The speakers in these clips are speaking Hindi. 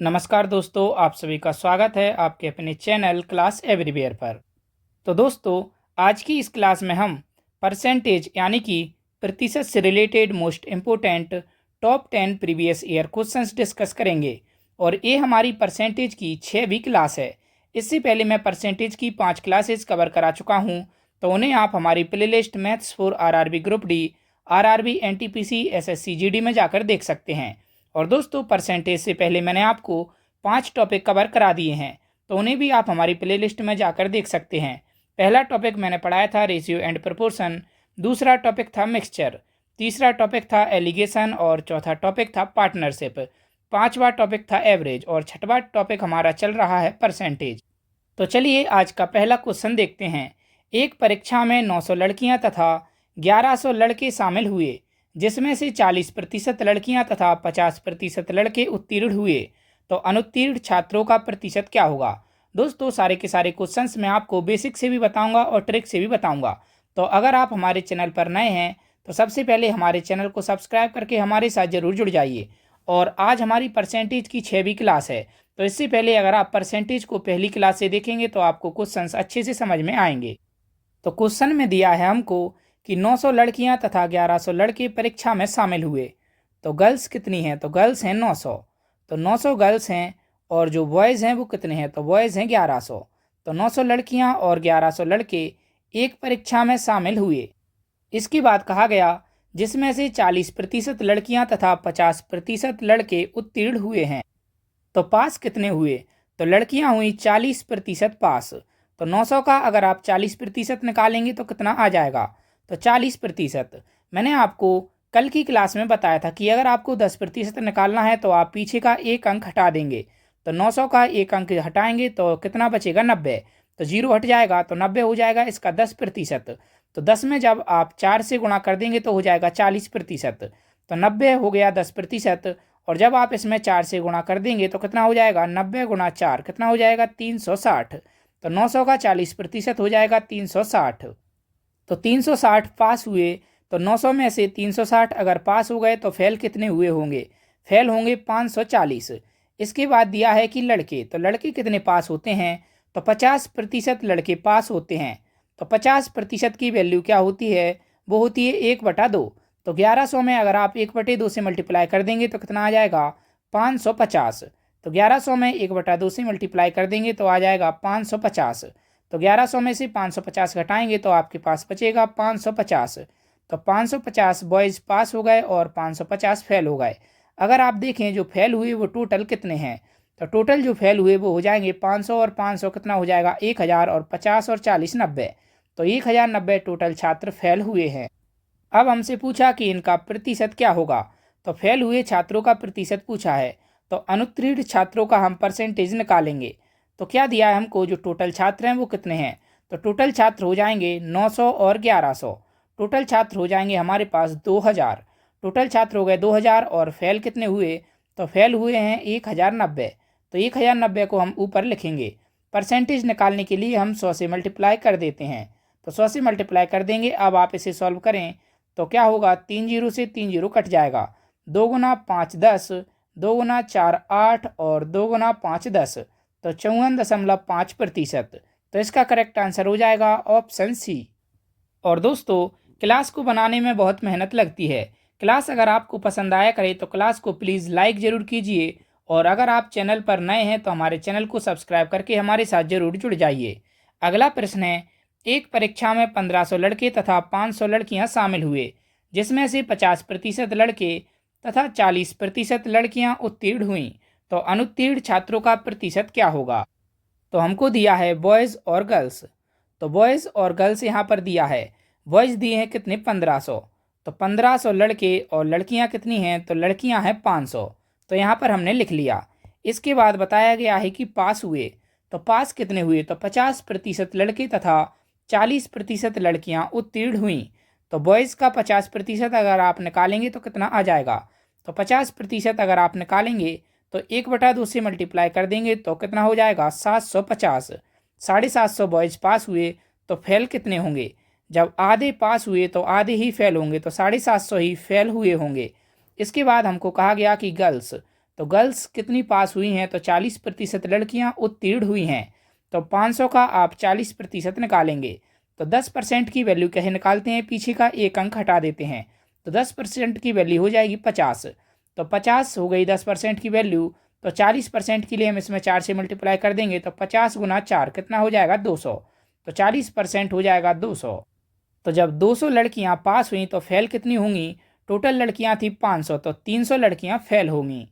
नमस्कार दोस्तों, आप सभी का स्वागत है आपके अपने चैनल क्लास एवरीवेयर पर। तो दोस्तों, आज की इस क्लास में हम परसेंटेज यानी कि प्रतिशत से related most important top 10 previous year questions discuss करेंगे। और ये हमारी परसेंटेज की 6वीं क्लास है। इससे पहले मैं परसेंटेज की 5 क्लासेस कवर करा चुका हूँ, तो उन्हें आप हमारी playlist maths for RRB group D, RRB NTPC SSC GD में जाकर देख सकते हैं। और दोस्तों, परसेंटेज से पहले मैंने आपको 5 टॉपिक कवर करा दिए हैं, तो उन्हें भी आप हमारी प्लेलिस्ट में जाकर देख सकते हैं। पहला टॉपिक मैंने पढ़ाया था रेशियो एंड प्रोपोर्शन, दूसरा टॉपिक था मिक्सचर, तीसरा टॉपिक था एलिगेशन और चौथा टॉपिक था पार्टनरशिप, पांचवा टॉपिक था एवरेज और छठवां टॉपिक हमारा चल रहा है परसेंटेज। तो चलिए आज का पहला क्वेश्चन देखते हैं। एक परीक्षा में 900 लड़कियां तथा 1100 लड़के शामिल हुए, जिसमें से 40% लड़कियां तथा 50% लड़के उत्तीर्ण हुए, तो अनुत्तीर्ण छात्रों का प्रतिशत क्या होगा। दोस्तों, सारे के सारे क्वेश्चंस मैं आपको बेसिक से भी बताऊंगा और ट्रिक से भी बताऊंगा। तो अगर आप हमारे चैनल पर नए हैं तो सबसे पहले हमारे चैनल को सब्सक्राइब करके हमारे साथ जरूर जुड़ जाइए। और आज हमारी परसेंटेज की 6वीं क्लास है, तो इससे पहले अगर आप परसेंटेज को पहली क्लास से देखेंगे तो आपको क्वेश्चंस अच्छे से समझ में आएंगे। तो क्वेश्चन में दिया है हमको कि 900 लड़कियां तथा 1100 लड़के परीक्षा में शामिल हुए, तो गर्ल्स कितनी हैं, तो गर्ल्स हैं 900, तो 900 गर्ल्स हैं। और जो बॉयज़ हैं वो कितने हैं, तो बॉयज़ हैं 1100। तो 900 लड़कियां और 1100 लड़के एक परीक्षा में शामिल हुए। इसके बाद कहा गया जिसमें से 40% लड़कियां तथा 50% लड़के उत्तीर्ण हुए हैं, तो पास कितने हुए, तो लड़कियां हुई 40% पास। तो 900 का अगर आप 40% निकालेंगे तो कितना आ जाएगा, तो 40%। मैंने आपको कल की क्लास में बताया था कि अगर आपको 10% निकालना है तो आप पीछे का एक अंक हटा देंगे। तो 900 का एक अंक हटाएंगे तो कितना बचेगा, 90। तो 0 हट जाएगा तो 90 हो जाएगा इसका 10%। तो 10 में जब आप 4 से गुणा कर देंगे तो हो जाएगा 40%। तो 90 हो गया 10%। और जब आप इसमें 4 से गुणा कर देंगे तो कितना हो जाएगा, 90 गुणा 4 कितना हो जाएगा, 360। तो 900 का 40% हो जाएगा 360। तो 360 पास हुए। तो 900 में से 360 अगर पास हो गए तो फेल कितने हुए होंगे, फेल होंगे 540। इसके बाद दिया है कि लड़के, तो लड़के कितने पास होते हैं, तो 50% लड़के पास होते हैं। तो 50% की वैल्यू क्या होती है, वो होती है 1/2। तो 1100 में अगर आप 1/2 से मल्टीप्लाई कर देंगे तो कितना आ जाएगा, 550। तो 1100 में 1/2 से मल्टीप्लाई कर देंगे तो आ जाएगा 550। तो 1100 में से 550 घटाएंगे तो आपके पास बचेगा 550। तो 550 बॉयज़ पास हो गए और 550 फेल हो गए। अगर आप देखें जो फेल हुए वो टोटल कितने हैं, तो टोटल जो फेल हुए वो हो जाएंगे 500 और 500 कितना हो जाएगा, 1000 और 50 और 40 90। तो 1090 टोटल छात्र फेल हुए हैं। अब हमसे पूछा कि इनका प्रतिशत क्या होगा, तो फेल हुए छात्रों का प्रतिशत पूछा है, तो अनुत्तीर्ण छात्रों का हम परसेंटेज निकालेंगे। तो क्या दिया है हमको, जो टोटल छात्र हैं वो कितने हैं, तो टोटल छात्र हो जाएंगे 900 और 1100। टोटल छात्र हो जाएंगे हमारे पास 2000। टोटल छात्र हो गए 2000 और फेल कितने हुए, तो फेल हुए हैं 1090। तो 1090 को हम ऊपर लिखेंगे। परसेंटेज निकालने के लिए हम 100 से मल्टीप्लाई कर देते हैं। तो 100 से मल्टीप्लाई कर देंगे। अब आप इसे सॉल्व करें तो क्या होगा, 3 जीरो से 3 जीरो कट जाएगा, 2 गुना 5 10, 2 गुना 4 8 और 2 गुना 5 10। तो 54.5%। तो इसका करेक्ट आंसर हो जाएगा ऑप्शन सी। और दोस्तों, क्लास को बनाने में बहुत मेहनत लगती है। क्लास अगर आपको पसंद आया करे तो क्लास को प्लीज़ लाइक ज़रूर कीजिए। और अगर आप चैनल पर नए हैं तो हमारे चैनल को सब्सक्राइब करके हमारे साथ जरूर जुड़ जाइए। अगला प्रश्न है, एक परीक्षा में 1500 लड़के तथा 500 लड़कियां शामिल हुए, जिसमें से 50% लड़के तथा 40% लड़कियां उत्तीर्ण हुईं, तो अनुत्तीर्ण छात्रों का प्रतिशत क्या होगा। तो हमको दिया है बॉयज़ और गर्ल्स। तो बॉयज़ और गर्ल्स यहाँ पर दिया है। बॉयज़ दिए हैं कितने, 1500। तो 1500 लड़के और लड़कियाँ कितनी हैं, तो लड़कियाँ हैं 500। तो यहाँ पर हमने लिख लिया। इसके बाद बताया गया है कि पास हुए, तो पास कितने हुए, तो 50% लड़के तथा 40% लड़कियाँ उत्तीर्ण हुईं। तो बॉयज़ का 50% अगर आप निकालेंगे तो कितना आ जाएगा, तो 50% अगर आप निकालेंगे तो 1/2 से मल्टीप्लाई कर देंगे तो कितना हो जाएगा, 750। 750 बॉयज़ पास हुए तो फेल कितने होंगे, जब आधे पास हुए तो आधे ही फेल होंगे, तो 750 ही फेल हुए होंगे। इसके बाद हमको कहा गया कि गर्ल्स, तो गर्ल्स कितनी पास हुई हैं, तो 40% लड़कियां उत्तीर्ण हुई हैं। तो 500 का आप 40% निकालेंगे तो 10% की वैल्यू कैसे निकालते हैं, पीछे का एक अंक हटा देते हैं तो 10% की वैल्यू हो जाएगी 50। तो 50 हो गई 10% की वैल्यू। तो 40% के लिए हम इसमें 4 से मल्टीप्लाई कर देंगे तो 50 गुना 4 कितना हो जाएगा 200। तो 40% हो जाएगा 200। तो जब 200 लड़कियां पास हुई तो फेल कितनी होंगी, टोटल लड़कियां थी 500 तो 300 लड़कियां फेल होंगी।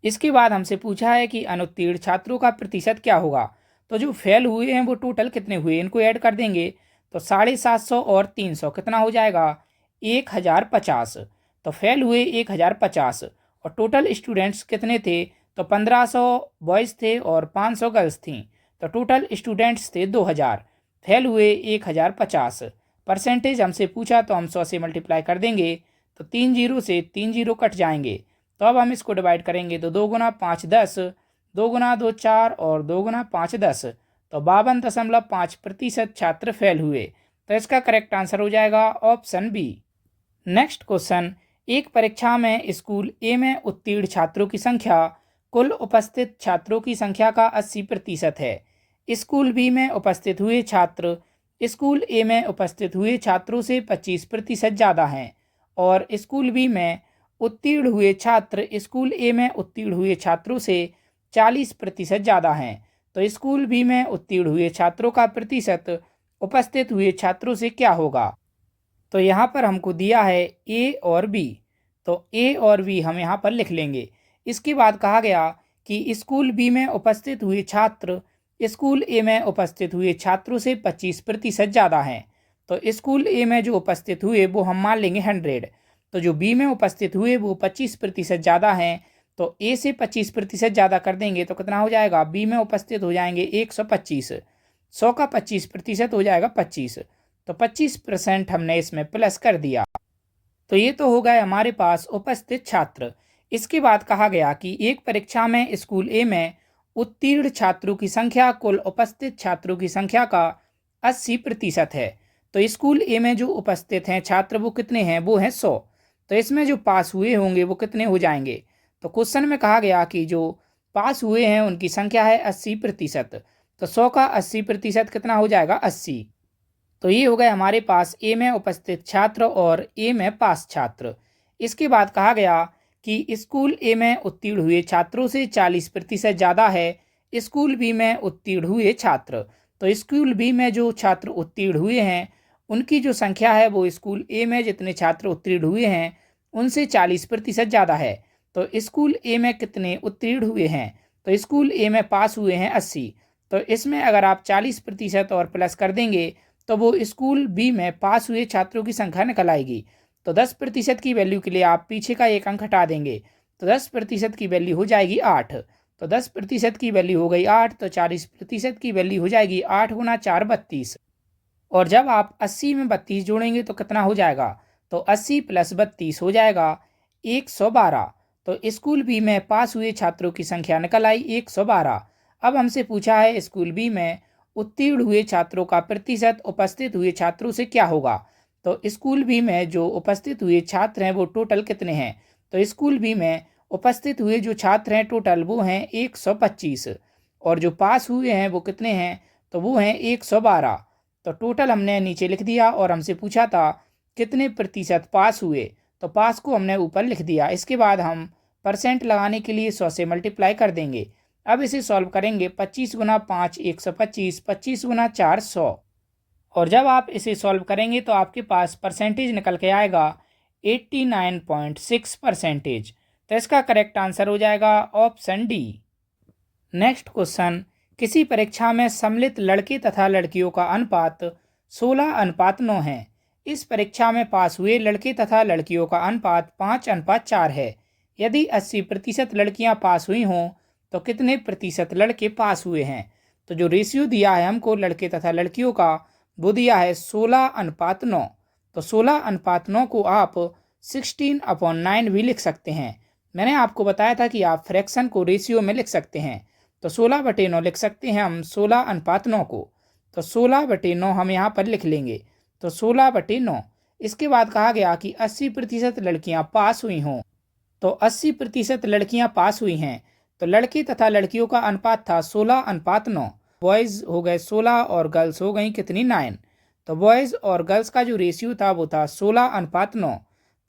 इसके बाद हमसे पूछा है कि अनुत्तीर्ण छात्रों का प्रतिशत क्या होगा। तो जो फेल हुए हैं वो टोटल कितने हुए, इनको ऐड कर देंगे तो 750 और 300 कितना हो जाएगा 1050। तो फेल हुए 1050 और टोटल स्टूडेंट्स कितने थे, तो 1500 बॉयज़ थे और 500 गर्ल्स थीं। तो टोटल स्टूडेंट्स थे 2000, फेल हुए 1050। परसेंटेज हमसे पूछा तो हम 100 से मल्टीप्लाई कर देंगे तो 3 जीरो से 3 जीरो कट जाएंगे। तो अब हम इसको डिवाइड करेंगे तो 2 गुना 5 10, 2 गुना 2 4 और 2 गुना 5 10। तो 52.5% छात्र फेल हुए। तो इसका करेक्ट आंसर हो जाएगा ऑप्शन बी। नेक्स्ट क्वेश्चन, एक परीक्षा में स्कूल ए में उत्तीर्ण छात्रों की संख्या कुल उपस्थित छात्रों की संख्या का 80% है। स्कूल बी में उपस्थित हुए छात्र स्कूल ए में उपस्थित हुए छात्रों से 25% ज़्यादा हैं और स्कूल बी में उत्तीर्ण हुए छात्र स्कूल ए में उत्तीर्ण हुए छात्रों से 40% ज़्यादा हैं। तो स्कूल बी में उत्तीर्ण हुए छात्रों का प्रतिशत उपस्थित हुए छात्रों से क्या होगा। तो यहाँ पर हमको दिया है ए और बी, तो ए और बी हम यहाँ पर लिख लेंगे। इसके बाद कहा गया कि स्कूल बी में उपस्थित हुए छात्र स्कूल ए में उपस्थित हुए छात्रों से 25% ज़्यादा हैं। तो स्कूल ए में जो उपस्थित हुए वो हम मान लेंगे 100, तो जो बी में उपस्थित हुए वो 25% ज़्यादा हैं। तो ए से 25% ज़्यादा कर देंगे तो कितना हो जाएगा, बी में उपस्थित हो जाएंगे 125, 100 का 25% हो जाएगा 25। तो 25% हमने इसमें प्लस कर दिया। तो ये तो हो गए हमारे पास उपस्थित छात्र। इसके बाद कहा गया कि एक परीक्षा में स्कूल ए में उत्तीर्ण छात्रों की संख्या कुल उपस्थित छात्रों की संख्या का 80% है। तो स्कूल ए में जो उपस्थित हैं छात्र वो कितने हैं, वो हैं 100। तो इसमें जो पास हुए होंगे वो कितने हो जाएंगे। तो क्वेश्चन में कहा गया कि जो पास हुए हैं उनकी संख्या है 80%। तो 100 का 80% कितना हो जाएगा 80। तो ये हो गए हमारे पास ए में उपस्थित छात्र और ए में पास छात्र। इसके बाद कहा गया कि स्कूल ए में उत्तीर्ण हुए छात्रों से 40% ज़्यादा है स्कूल बी में उत्तीर्ण हुए छात्र। तो स्कूल बी में जो छात्र उत्तीर्ण हुए हैं उनकी जो संख्या है वो स्कूल ए में जितने छात्र उत्तीर्ण हुए हैं उनसे 40% ज़्यादा है। तो स्कूल ए में कितने उत्तीर्ण हुए हैं, तो स्कूल ए में पास हुए हैं 80। तो इसमें अगर आप 40% और प्लस कर देंगे तो वो स्कूल बी में पास हुए छात्रों की संख्या निकल आएगी। तो 10% की वैल्यू के लिए आप पीछे का एक अंक हटा देंगे तो 10% की वैल्यू हो जाएगी 8। तो 10% की वैल्यू हो गई 8, तो 40% की वैल्यू हो जाएगी 8 गुना 4 32। और जब आप 80 में 32 जोड़ेंगे तो कितना हो जाएगा, तो 80 प्लस 32 हो जाएगा 112। तो स्कूल बी में पास हुए छात्रों की संख्या निकल आई 112। अब हमसे पूछा है स्कूल बी में उत्तीर्ण हुए छात्रों का प्रतिशत उपस्थित हुए छात्रों से क्या होगा। तो स्कूल बी में जो उपस्थित हुए छात्र हैं वो टोटल कितने हैं, तो स्कूल बी में उपस्थित हुए जो छात्र हैं टोटल वो हैं 125 और जो पास हुए हैं वो कितने हैं, तो वो हैं 112। तो टोटल हमने नीचे लिख दिया और हमसे पूछा था कितने प्रतिशत पास हुए, तो पास को हमने ऊपर लिख दिया। इसके बाद हम परसेंट लगाने के लिए 100 से मल्टीप्लाई कर देंगे। अब इसे सॉल्व करेंगे 25 गुना 5 125, 25 गुना 4 100। और जब आप इसे सॉल्व करेंगे तो आपके पास परसेंटेज निकल के आएगा 89.6%। तो इसका करेक्ट आंसर हो जाएगा ऑप्शन डी। नेक्स्ट क्वेश्चन, किसी परीक्षा में सम्मिलित लड़के तथा लड़कियों का अनुपात 16:9 है। इस परीक्षा में पास हुए लड़के तथा लड़कियों का अनुपात 5:4 है। यदि 80% लड़कियां पास हुई हों तो कितने प्रतिशत लड़के पास हुए हैं। तो जो रेशियो दिया है हमको लड़के तथा लड़कियों का वो दिया है 16:9। तो 16:9 को आप 16/9 भी लिख सकते हैं। मैंने आपको बताया था कि आप फ्रैक्शन को रेशियो में लिख सकते हैं। तो 16/9 लिख सकते हैं हम 16:9 को। तो 16/9 हम यहाँ पर लिख लेंगे तो 16/9। इसके बाद कहा गया कि 80% लड़कियाँ पास हुई हों। तो 80% लड़कियां पास हुई हैं। तो लड़के तथा लड़कियों का अनुपात था 16:9। बॉयज़ हो गए 16 और गर्ल्स हो गई कितनी 9। तो बॉयज़ और गर्ल्स का जो रेशियो था वो था 16:9।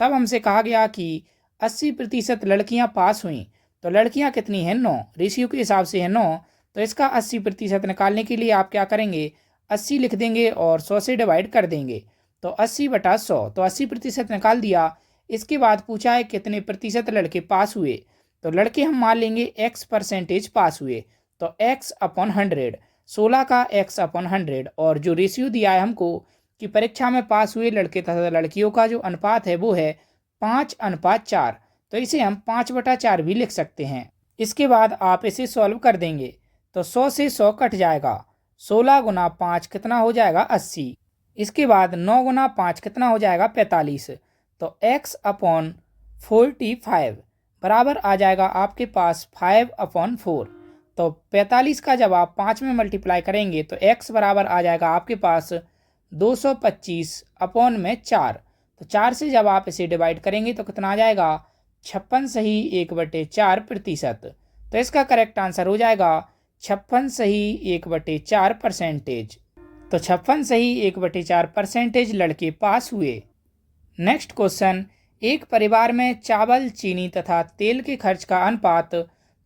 तब हमसे कहा गया कि 80% लड़कियां पास हुई, तो लड़कियां कितनी हैं 9, रेशियो के हिसाब से है 9। तो इसका 80% निकालने के लिए आप क्या करेंगे, 80 लिख देंगे और 100 से डिवाइड कर देंगे। तो 80/100, तो 80% निकाल दिया। इसके बाद पूछा है कितने प्रतिशत लड़के पास हुए। तो लड़के हम मान लेंगे x% पास हुए। तो x/100, 16 का x/100। और जो रेशियो दिया है हमको कि परीक्षा में पास हुए लड़के तथा लड़कियों का जो अनुपात है वो है 5:4। तो इसे हम 5/4 भी लिख सकते हैं। इसके बाद आप इसे सॉल्व कर देंगे तो 100 से 100 कट जाएगा। 16 गुना 5 कितना हो जाएगा 80। इसके बाद 9 गुना 5 कितना हो जाएगा 45। तो x/45 बराबर आ जाएगा आपके पास 5/4। तो 45 का जब आप 5 में मल्टीप्लाई करेंगे तो x बराबर आ जाएगा आपके पास 225/4। तो 4 से जब आप इसे डिवाइड करेंगे तो कितना आ जाएगा 56 सही 1/4%। तो इसका करेक्ट आंसर हो जाएगा 56 सही 1/4%। तो 56 सही 1/4% लड़के पास हुए। नेक्स्ट क्वेश्चन, एक परिवार में चावल, चीनी तथा तेल के खर्च का अनुपात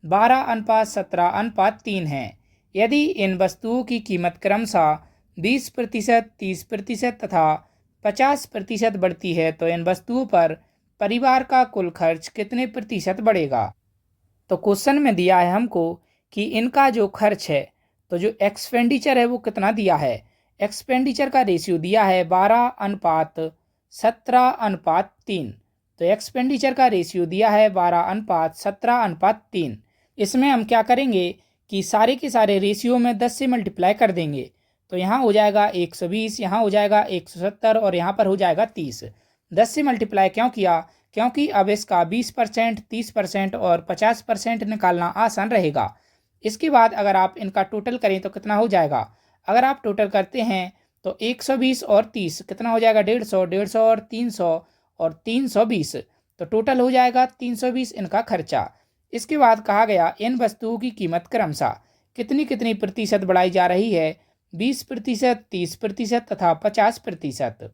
12:17:3 है। यदि इन वस्तुओं की कीमत क्रमशः 20%, 30% तथा 50% बढ़ती है तो इन वस्तुओं पर परिवार का कुल खर्च कितने प्रतिशत बढ़ेगा। तो क्वेश्चन में दिया है हमको कि इनका जो खर्च है, तो जो एक्सपेंडिचर है वो कितना दिया है। एक्सपेंडिचर का रेशियो दिया है 12:17:3। तो एक्सपेंडिचर का रेशियो दिया है 12:17:3। इसमें हम क्या करेंगे कि सारे के सारे रेशियो में 10 से मल्टीप्लाई कर देंगे। तो यहाँ हो जाएगा 120, यहाँ हो जाएगा 170 और यहाँ पर हो जाएगा 30। 10 से मल्टीप्लाई क्यों किया, क्योंकि अब इसका 20%, 30% और 50% निकालना आसान रहेगा। इसके बाद अगर आप इनका टोटल करें तो कितना हो जाएगा, अगर आप टोटल करते हैं तो 120 और 30 कितना हो जाएगा 150, 150 और 300 और 320। तो टोटल हो जाएगा 320 इनका खर्चा। इसके बाद कहा गया इन वस्तुओं की कीमत क्रमशः कितनी कितनी प्रतिशत बढ़ाई जा रही है, 20%, 30% तथा 50%।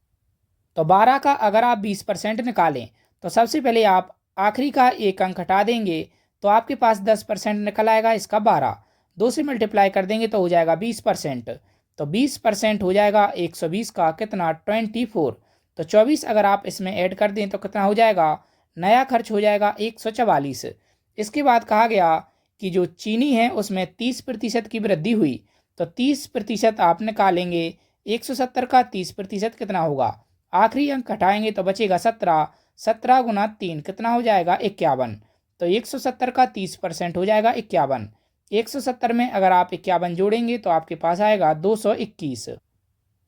तो 12 का अगर आप 20% निकालें तो सबसे पहले आप आखिरी का एक अंक हटा देंगे तो आपके पास 10% निकल आएगा। इसका 12 2 से मल्टीप्लाई कर देंगे तो हो जाएगा 20%। तो 20% हो जाएगा 120 का कितना 24। तो 24 अगर आप इसमें ऐड कर दें तो कितना हो जाएगा, नया खर्च हो जाएगा 144। इसके बाद कहा गया कि जो चीनी है उसमें 30% की वृद्धि हुई। तो 30% आप निकालेंगे, 170 का 30% कितना होगा, आखिरी अंक घटाएंगे तो बचेगा 17। 17 गुना 3 कितना हो जाएगा 51। तो 170 का 30% हो जाएगा 51। 170 में अगर आप 51 जोड़ेंगे तो आपके पास आएगा 221।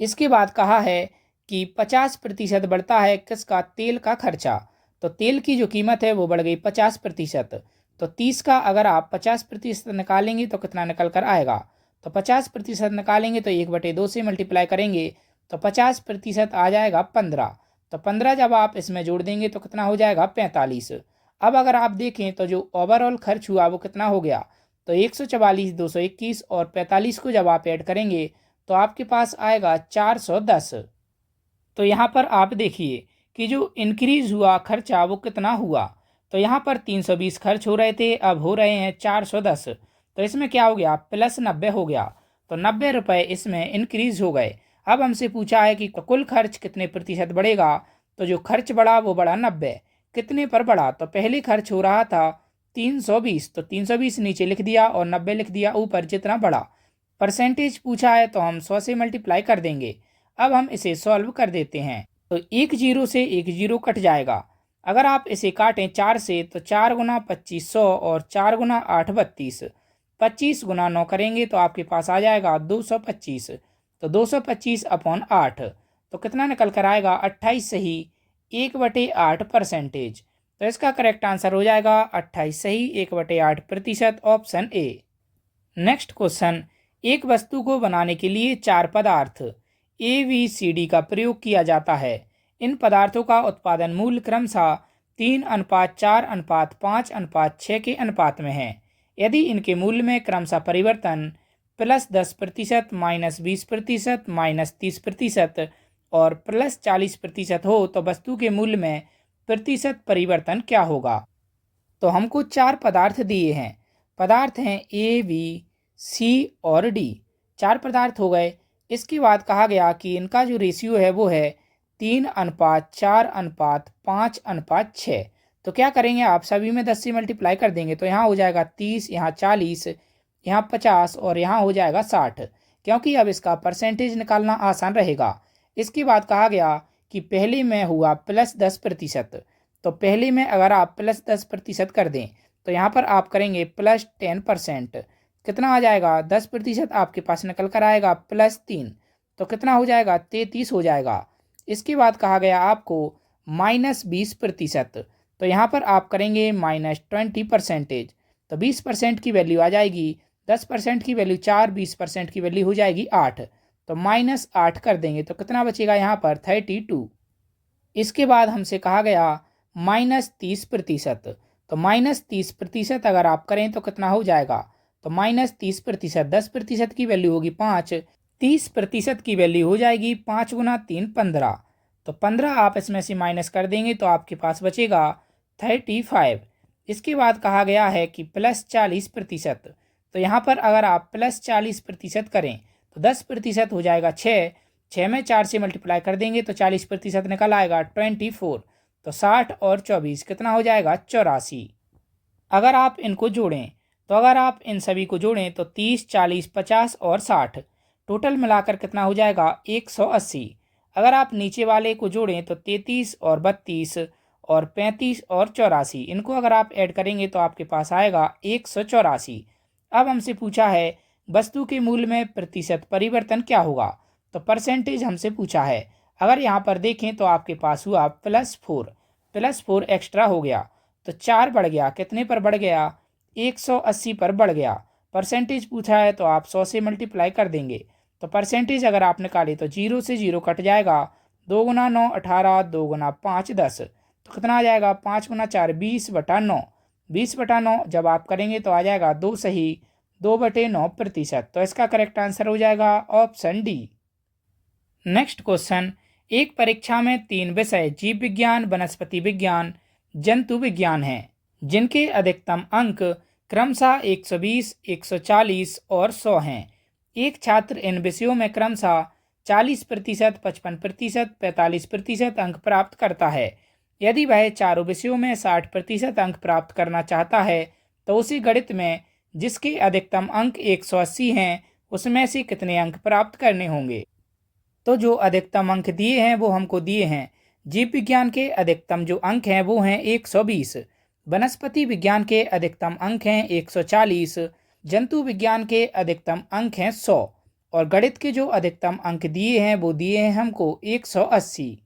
इसके बाद कहा है कि 50% बढ़ता है किसका, तेल का खर्चा। तो तेल की जो कीमत है वो बढ़ गई 50%। तो 30 का अगर आप 50% निकालेंगे तो कितना निकल कर आएगा, तो 50% निकालेंगे तो 1/2 से मल्टीप्लाई करेंगे तो 50% आ जाएगा 15। तो 15 जब आप इसमें जोड़ देंगे तो कितना हो जाएगा 45। अब अगर आप देखें तो जो ओवरऑल खर्च हुआ वो कितना हो गया, तो 144, 221 और 45 को जब आप ऐड करेंगे तो आपके पास आएगा 410। तो यहाँ पर आप देखिए कि जो इंक्रीज हुआ खर्चा वो कितना हुआ। तो यहाँ पर 320 खर्च हो रहे थे, अब हो रहे हैं 410। तो इसमें क्या हो गया, +90 हो गया। तो 90 रुपये इसमें इंक्रीज हो गए। अब हमसे पूछा है कि कुल खर्च कितने प्रतिशत बढ़ेगा। तो जो खर्च बढ़ा वो बढ़ा 90। कितने पर बढ़ा, तो पहले खर्च हो रहा था 320, तो 320 नीचे लिख दिया और 90 लिख दिया ऊपर जितना बढ़ा। परसेंटेज पूछा है तो हम 100 से मल्टीप्लाई कर देंगे। अब हम इसे सॉल्व कर देते हैं तो एक जीरो से एक जीरो कट जाएगा। अगर आप इसे काटें 4 से तो 4 गुना 25 100 और 4 गुना 8 32। 25 गुना 9 करेंगे तो आपके पास आ जाएगा 225। तो 225/8 तो कितना निकल कर आएगा 28 सही 1/8%। तो इसका करेक्ट आंसर हो जाएगा 28 सही 1/8%, ऑप्शन ए। नेक्स्ट क्वेश्चन, एक वस्तु को बनाने के लिए 4 पदार्थ ABCD का प्रयोग किया जाता है। इन पदार्थों का उत्पादन मूल्य क्रमशः 3:4:5:6 के अनुपात में हैं। यदि इनके मूल्य में क्रमशः परिवर्तन +10%, -20%, -30% और +40% हो तो वस्तु के मूल्य में प्रतिशत परिवर्तन क्या होगा। तो हमको 4 पदार्थ दिए हैं। पदार्थ हैं A, B, C और D। 4 पदार्थ हो गए। इसके बाद कहा गया कि इनका जो रेशियो है वो है 3:4:5:6। तो क्या करेंगे, आप सभी में 10 से मल्टीप्लाई कर देंगे तो यहाँ हो जाएगा 30, यहाँ 40, यहाँ 50 और यहाँ हो जाएगा 60, क्योंकि अब इसका परसेंटेज निकालना आसान रहेगा। इसके बाद कहा गया कि पहले में हुआ +10%। तो पहले में अगर आप +10% कर दें तो यहाँ पर आप करेंगे +10%। कितना आ जाएगा, 10% आपके पास निकल कर आएगा +3, तो कितना हो जाएगा, 33 हो जाएगा। इसके बाद कहा गया आपको -20%। तो यहाँ पर आप करेंगे -20%। तो 20% की वैल्यू आ जाएगी, 10% की वैल्यू 4, 20% की वैल्यू हो जाएगी 8। तो -8 कर देंगे तो कितना बचेगा यहाँ पर 32। इसके बाद हमसे कहा गया -30%। तो -30% अगर आप करें तो कितना हो जाएगा, तो -30%, 10% की वैल्यू होगी 5, 30% की वैल्यू हो जाएगी 5 × 3 15। तो 15 आप इसमें से माइनस कर देंगे तो आपके पास बचेगा 35। इसके बाद कहा गया है कि +40%। तो यहाँ पर अगर आप +40% करें तो 10% हो जाएगा 6, 6 में 4 से मल्टीप्लाई कर देंगे तो 40% निकल आएगा 24। तो 60 और 24 कितना हो जाएगा 84। अगर आप इनको जोड़ें तो अगर आप इन सभी को जोड़ें तो 30, 40, 50 और 60 टोटल मिलाकर कितना हो जाएगा 180। अगर आप नीचे वाले को जोड़ें तो 33 और 32 और 35 और 84, इनको अगर आप ऐड करेंगे तो आपके पास आएगा 184। अब हमसे पूछा है वस्तु के मूल्य में प्रतिशत परिवर्तन क्या होगा। तो परसेंटेज हमसे पूछा है। अगर यहाँ पर देखें तो आपके पास हुआ +4 एक्स्ट्रा हो गया तो 4 बढ़ गया, कितने पर बढ़ गया 180 पर बढ़ गया। परसेंटेज पूछा है तो आप 100 से मल्टीप्लाई कर देंगे तो परसेंटेज अगर आप निकाले तो 0 से 0 कट जाएगा। 2 × 9 18, 2 × 5 10, तो कितना आ जाएगा 5 × 4 20/9। 20/9 जब आप करेंगे तो आ जाएगा 2 सही 2/9%। तो इसका करेक्ट आंसर हो जाएगा ऑप्शन डी। नेक्स्ट क्वेश्चन, एक परीक्षा में 3 विषय जीव विज्ञान, वनस्पति विज्ञान, जंतु विज्ञान हैं, जिनके अधिकतम अंक क्रमशः 120, 140 और 100 हैं। एक छात्र इन विषयों में क्रमशः 40%, 55%, 45% अंक प्राप्त करता है। यदि वह चारों विषयों में 60% अंक प्राप्त करना चाहता है तो उसे गणित में जिसके अधिकतम अंक 180 हैं उसमें से कितने अंक प्राप्त करने होंगे। तो जो अधिकतम अंक दिए हैं वो हमको दिए हैं। जीव विज्ञान के अधिकतम जो अंक हैं वो हैं 120, वनस्पति विज्ञान के अधिकतम अंक हैं 140, जंतु विज्ञान के अधिकतम अंक हैं 100 और गणित के जो अधिकतम अंक दिए हैं वो दिए हैं हमको 180।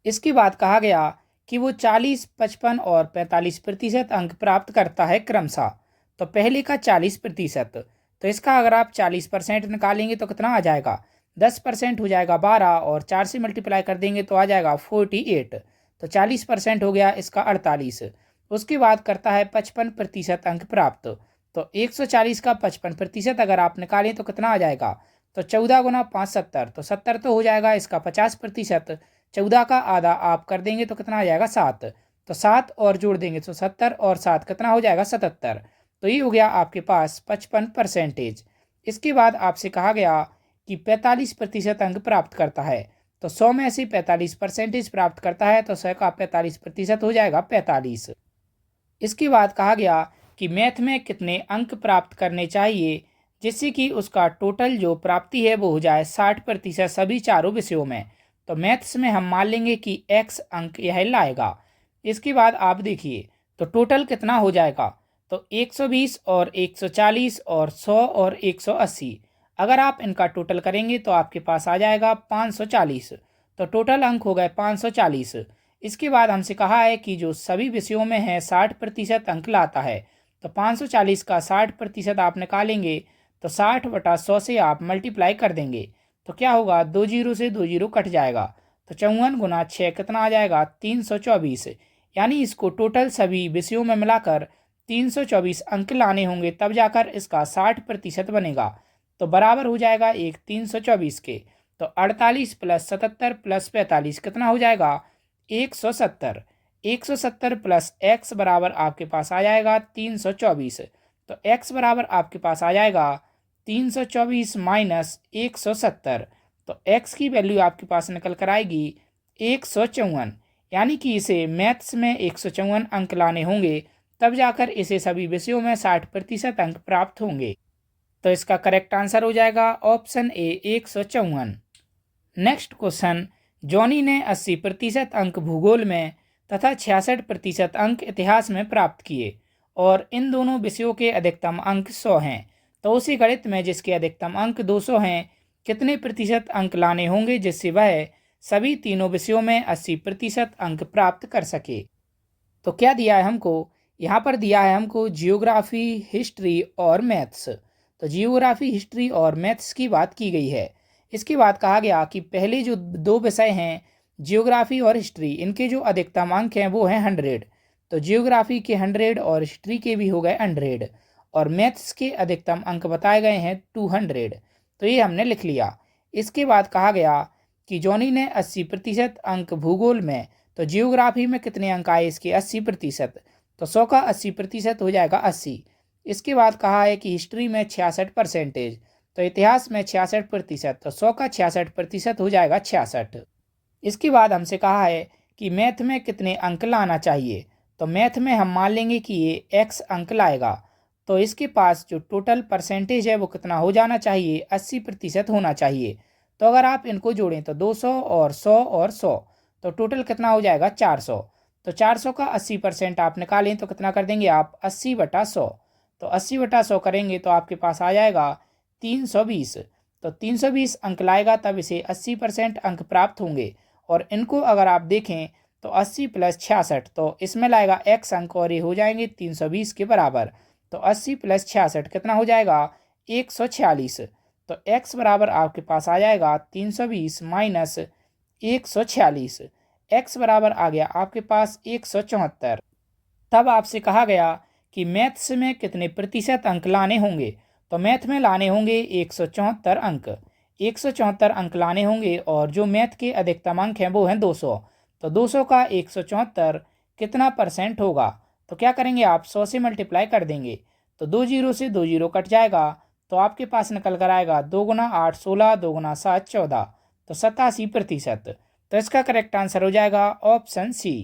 इसके बाद कहा गया कि वो 40, 55 और 45% अंक प्राप्त करता है क्रमशः। तो पहले का 40%, तो इसका अगर आप 40% निकालेंगे तो कितना आ जाएगा, 10% हो जाएगा 12 और 4 से मल्टीप्लाई कर देंगे तो आ जाएगा 48। तो 40% हो गया इसका 48। उसके बाद करता है 55% अंक प्राप्त। तो 140 का 55% अगर आप निकालें तो कितना आ जाएगा, तो 14 × 5 70, तो 70 तो हो जाएगा इसका 50%। 14 का आधा आप कर देंगे तो कितना आ जाएगा 7, तो 7 और जोड़ देंगे तो 70 और 7 कितना हो जाएगा 77। तो ये हो गया आपके पास 55%। इसके बाद आपसे कहा गया कि 45% अंक प्राप्त करता है। तो 100 में से 45% प्राप्त करता है तो 100 का 45% हो जाएगा 45। इसके बाद कहा गया कि मैथ में कितने अंक प्राप्त करने चाहिए जिससे कि उसका टोटल जो प्राप्ति है वो हो जाए 60% सभी चारों विषयों में। तो मैथ्स में हम मान लेंगे कि x अंक यह लाएगा। इसके बाद आप देखिए तो टोटल कितना हो जाएगा, तो 120 और 140 और 100 और 180, अगर आप इनका टोटल करेंगे तो आपके पास आ जाएगा 540। तो टोटल अंक हो गए 540। इसके बाद हमसे कहा है कि जो सभी विषयों में है 60% अंक लाता है। तो 540 का 60% आप निकालेंगे तो 60/100 से आप मल्टीप्लाई कर देंगे तो क्या होगा, 2 जीरो से 2 जीरो कट जाएगा। तो 54 × 6 कितना आ जाएगा 324। यानी इसको टोटल सभी विषयों में मिलाकर 324 अंक लाने होंगे, तब जाकर इसका 60% बनेगा। तो बराबर हो जाएगा एक 324 के। तो 48 + 77 + 45 कितना हो जाएगा? 170। 170 + x बराबर आपके पास आ जाएगा 324। तो x बराबर आपके पास आ जाएगा 324 - 170। तो x की वैल्यू आपके पास निकल कर आएगी 154। यानी कि इसे मैथ्स में 154 अंक लाने होंगे, तब जाकर इसे सभी विषयों में 60% अंक प्राप्त होंगे। तो इसका करेक्ट आंसर हो जाएगा option A 154। Next question, Johnny ने 80% अंक भूगोल में तथा 66% अंक इतिहास में प्राप्त किए और इन दोनों विषयों के अधिकतम अंक 100 हैं। तो उसी गणित में जिसके अधिकतम अंक 200 हैं, कितने प्रतिशत अंक लाने होंगे जिससे वह सभी तीनों विषयों में 80% अंक प्राप्त कर सके? तो क्या दिया है हमको? यहाँ पर दिया है हमको जियोग्राफी, हिस्ट्री और मैथ्स। तो जियोग्राफी, हिस्ट्री और मैथ्स की बात की गई है। इसके बाद कहा गया कि पहले जो दो विषय हैं जियोग्राफी और हिस्ट्री, इनके जो अधिकतम अंक हैं वो हैं 100। तो जियोग्राफी के 100 और हिस्ट्री के भी हो गए 100 और मैथ्स के अधिकतम अंक बताए गए हैं 200। तो ये हमने लिख लिया। इसके बाद कहा गया कि जॉनी ने 80% अंक भूगोल में, तो जियोग्राफी में कितने अंक आए इसके? 80%। तो 100 का 80% हो जाएगा 80। इसके बाद कहा है कि हिस्ट्री में 66%, तो इतिहास में 66%, तो 100 का 66% हो जाएगा 66। इसके बाद हमसे कहा है कि मैथ में कितने अंक लाना चाहिए। तो मैथ में हम मान लेंगे कि ये x अंक लाएगा, तो इसके पास जो टोटल परसेंटेज है वो कितना हो जाना चाहिए? 80% होना चाहिए। तो अगर आप इनको जोड़ें तो 200 और 100 और 100, तो टोटल कितना हो जाएगा? 400। तो 400 का 80% आप निकालें तो कितना कर देंगे आप? 80/100। तो 80/100 करेंगे तो आपके पास आ जाएगा 320। तो 320 अंक लाएगा तब इसे 80% अंक प्राप्त होंगे। और इनको अगर आप देखें तो 80 + 66, तो इसमें लाएगा x अंक और ये हो जाएंगे 320 के बराबर। तो 80 + 66 कितना हो जाएगा? 146। तो x बराबर आपके पास आ जाएगा 320 - 146। x बराबर आ गया आपके पास 174। तब आपसे कहा गया कि मैथ्स में कितने प्रतिशत अंक लाने होंगे। तो मैथ में लाने होंगे 174 अंक। 174 अंक लाने होंगे और जो मैथ के अधिकतम अंक हैं वो हैं 200। तो 200 का 174 कितना परसेंट होगा? तो क्या करेंगे आप? 100 से मल्टीप्लाई कर देंगे। तो 2 जीरो से 2 जीरो कट जाएगा, तो आपके पास निकल कर आएगा 2 × 8 16, 2 × 7 14, तो 87%। तो इसका करेक्ट आंसर हो जाएगा ऑप्शन सी।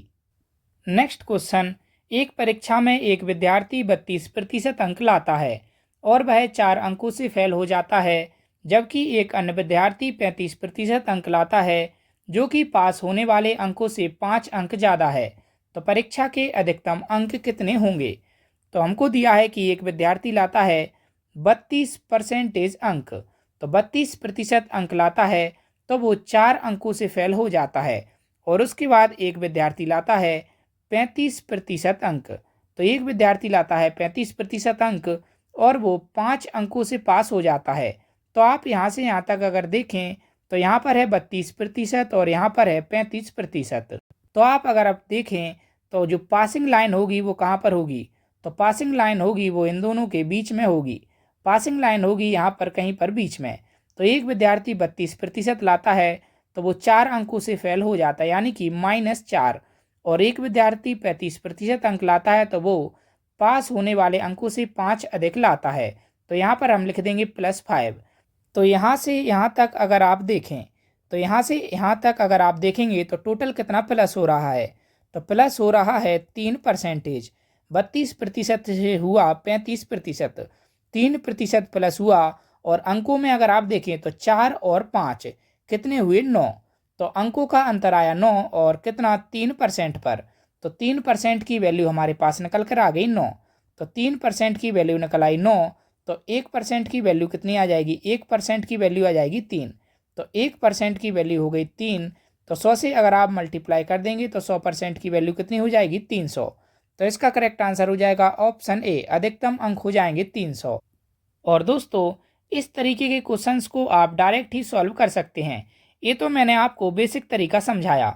नेक्स्ट क्वेश्चन, एक परीक्षा में एक विद्यार्थी 32% अंक लाता है और वह 4 अंकों से फेल हो जाता है, जबकि एक अन्य विद्यार्थी 35% अंक लाता है जो कि पास होने वाले अंकों से 5 अंक ज़्यादा है। तो परीक्षा के अधिकतम अंक कितने होंगे? तो हमको दिया है कि एक विद्यार्थी लाता है 32% अंक, तो 32% अंक लाता है तो वो 4 अंकों से फेल हो जाता है। और उसके बाद एक विद्यार्थी लाता है 35% अंक, तो एक विद्यार्थी लाता है 35% अंक और वो 5 अंकों से पास हो जाता है। तो आप यहाँ से यहाँ तक अगर देखें तो यहाँ पर है 32% और यहाँ पर है 35%। तो आप अगर आप देखें तो जो पासिंग लाइन होगी वो कहाँ पर होगी? तो पासिंग लाइन होगी वो इन दोनों के बीच में होगी। पासिंग लाइन होगी यहाँ पर कहीं पर बीच में। तो एक विद्यार्थी 32% लाता है तो वो 4 अंकों से फेल हो जाता है, यानी कि -4। और एक विद्यार्थी 35% अंक लाता है तो वो पास होने वाले अंकों से 5 अधिक लाता है। तो यहाँ पर हम लिख देंगे +5। तो यहाँ से यहाँ तक अगर आप देखें तो यहाँ से यहाँ तक अगर आप देखेंगे तो टोटल कितना प्लस हो रहा है? तो प्लस हो रहा है 3%। 32% से हुआ 35%, 3% प्लस हुआ। और अंकों में अगर आप देखें तो 4 और 5 कितने हुए? 9। तो अंकों का अंतर आया 9 और कितना? 3% पर। तो 3% की वैल्यू हमारे पास निकल कर आ गई 9। तो 3% की वैल्यू निकल आई 9। तो 1% की वैल्यू कितनी आ जाएगी? 1% की वैल्यू आ जाएगी 3। तो 1% की वैल्यू हो गई 3। तो 100 से अगर आप मल्टीप्लाई कर देंगे तो 100% की वैल्यू कितनी हो जाएगी? 300। तो इसका करेक्ट आंसर हो जाएगा ऑप्शन ए, अधिकतम अंक हो जाएंगे 300। और दोस्तों, इस तरीके के क्वेश्चंस को आप डायरेक्ट ही सॉल्व कर सकते हैं। ये तो मैंने आपको बेसिक तरीका समझाया।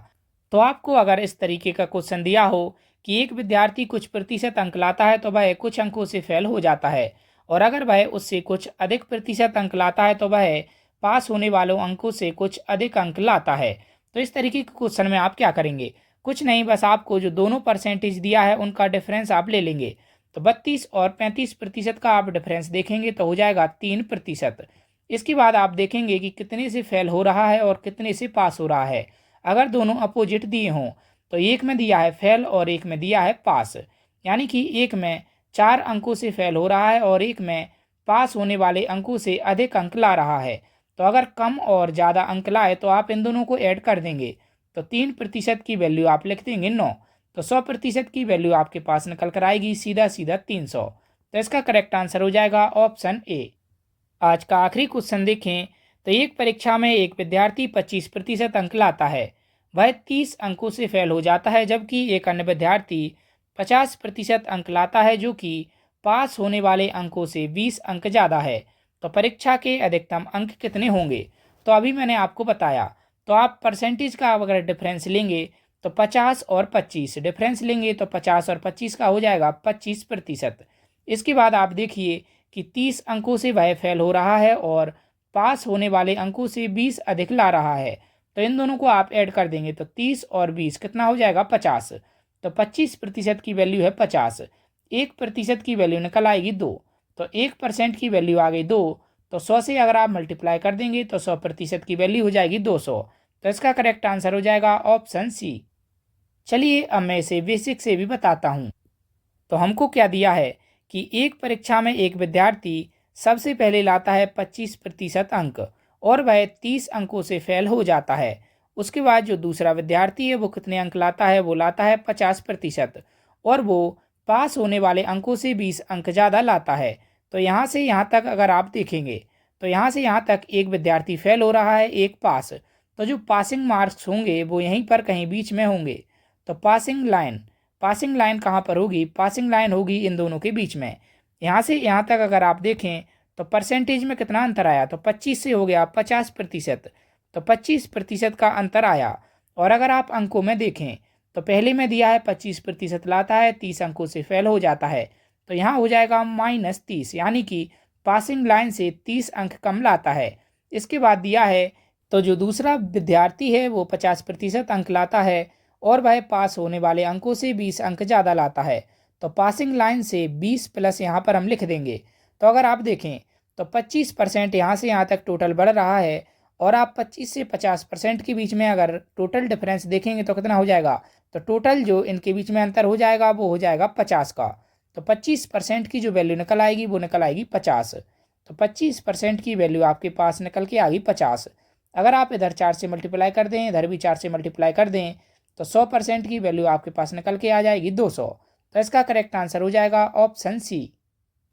तो आपको अगर इस तरीके का क्वेश्चन दिया हो कि एक विद्यार्थी कुछ प्रतिशत अंक लाता है तो वह कुछ अंकों से फेल हो जाता है, और अगर वह उससे कुछ अधिक प्रतिशत अंक लाता है तो वह पास होने वालों अंकों से कुछ अधिक अंक लाता है, तो इस तरीके के क्वेश्चन में आप क्या करेंगे? कुछ नहीं, बस आपको जो दोनों परसेंटेज दिया है उनका डिफरेंस आप ले लेंगे। तो 32 और 35% का आप डिफरेंस देखेंगे तो हो जाएगा 3%। इसके बाद आप देखेंगे कि कितने से फेल हो रहा है और कितने से पास हो रहा है। अगर दोनों अपोजिट दिए हों तो एक में दिया है फेल और एक में दिया है पास, यानी कि एक में 4 अंकों से फेल हो रहा है और एक में पास होने वाले अंकों से अधिक अंक ला रहा है। तो अगर कम और ज़्यादा अंक लाए तो आप इन दोनों को ऐड कर देंगे, तो 3% की वैल्यू आप लिख देंगे 9, तो 100% की वैल्यू आपके पास निकल कर आएगी सीधा सीधा 300। तो इसका करेक्ट आंसर हो जाएगा ऑप्शन ए। आज का आखिरी क्वेश्चन देखें तो एक परीक्षा में एक विद्यार्थी 25% अंक लाता है, वह 30 अंकों से फेल हो जाता है, जबकि एक अन्य विद्यार्थी 50% अंक लाता है जो कि पास होने वाले अंकों से 20 अंक ज़्यादा है। तो परीक्षा के अधिकतम अंक कितने होंगे? तो अभी मैंने आपको बताया, तो आप परसेंटेज का अगर डिफरेंस लेंगे तो 50 और 25 डिफरेंस लेंगे तो 50 और 25 का हो जाएगा 25%। इसके बाद आप देखिए कि 30 अंकों से वह फेल हो रहा है और पास होने वाले अंकों से 20 अधिक ला रहा है, तो इन दोनों को आप ऐड कर देंगे तो 30 और 20 कितना हो जाएगा 50। तो 25% की वैल्यू है 50, 1% की वैल्यू निकल आएगी 2, तो 1% की वैल्यू आ गई 2, तो 100 से अगर आप मल्टीप्लाई कर देंगे तो 100% की वैल्यू हो जाएगी 200। तो इसका करेक्ट आंसर हो जाएगा ऑप्शन सी। चलिए अब मैं इसे बेसिक से भी बताता हूँ। तो हमको क्या दिया है कि एक परीक्षा में एक विद्यार्थी सबसे पहले लाता है 25% अंक और वह 30 अंकों से फेल हो जाता है। उसके बाद जो दूसरा विद्यार्थी है वो कितने अंक लाता है? वो लाता है 50% और वो पास होने वाले अंकों से 20 अंक ज़्यादा लाता है। तो यहाँ से यहाँ तक अगर आप देखेंगे तो यहाँ से यहाँ तक एक विद्यार्थी फेल हो रहा है, एक पास। तो जो पासिंग मार्क्स होंगे वो यहीं पर कहीं बीच में होंगे। तो पासिंग लाइन कहाँ पर होगी? पासिंग लाइन होगी इन दोनों के बीच में। यहाँ से यहाँ तक अगर आप देखें तो परसेंटेज में कितना अंतर आया? तो 25 से हो गया 50%, तो 25% का अंतर आया। और अगर आप अंकों में देखें तो पहले में दिया है 25% लाता है, 30 अंकों से फेल हो जाता है, तो यहाँ हो जाएगा -30, यानी कि पासिंग लाइन से 30 अंक कम लाता है। इसके बाद दिया है तो जो दूसरा विद्यार्थी है वो 50% अंक लाता है और वह पास होने वाले अंकों से 20 अंक ज़्यादा लाता है। तो पासिंग लाइन से 20 प्लस यहाँ पर हम लिख देंगे। तो अगर आप देखें तो 25% यहाँ से यहाँ तक टोटल बढ़ रहा है, और आप 25 से 50% के बीच में अगर टोटल डिफरेंस देखेंगे तो कितना हो जाएगा? तो टोटल जो इनके बीच में अंतर हो जाएगा वो हो जाएगा 50 का। तो 25% की जो वैल्यू निकल आएगी वो निकल आएगी 50। तो 25% की वैल्यू आपके पास निकल के आ गई 50। अगर आप इधर 4 से मल्टीप्लाई कर दें, इधर भी 4 से मल्टीप्लाई कर दें, तो 100% की वैल्यू आपके पास निकल के आ जाएगी 200। तो इसका करेक्ट आंसर हो जाएगा ऑप्शन सी।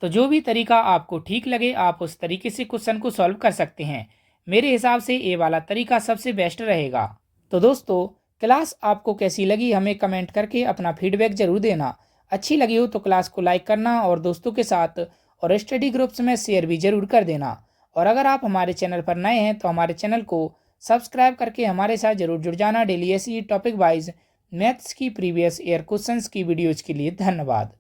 तो जो भी तरीका आपको ठीक लगे आप उस तरीके से क्वेश्चन को सॉल्व कर सकते हैं। मेरे हिसाब से ये वाला तरीका सबसे बेस्ट रहेगा। तो दोस्तों, क्लास आपको कैसी लगी हमें कमेंट करके अपना फीडबैक ज़रूर देना। अच्छी लगी हो तो क्लास को लाइक करना और दोस्तों के साथ और स्टडी ग्रुप्स में शेयर भी ज़रूर कर देना। और अगर आप हमारे चैनल पर नए हैं तो हमारे चैनल को सब्सक्राइब करके हमारे साथ जरूर जुड़ जाना। डेली ऐसी टॉपिक वाइज मैथ्स की प्रीवियस ईयर क्वेश्चंस की वीडियोज़ के लिए धन्यवाद।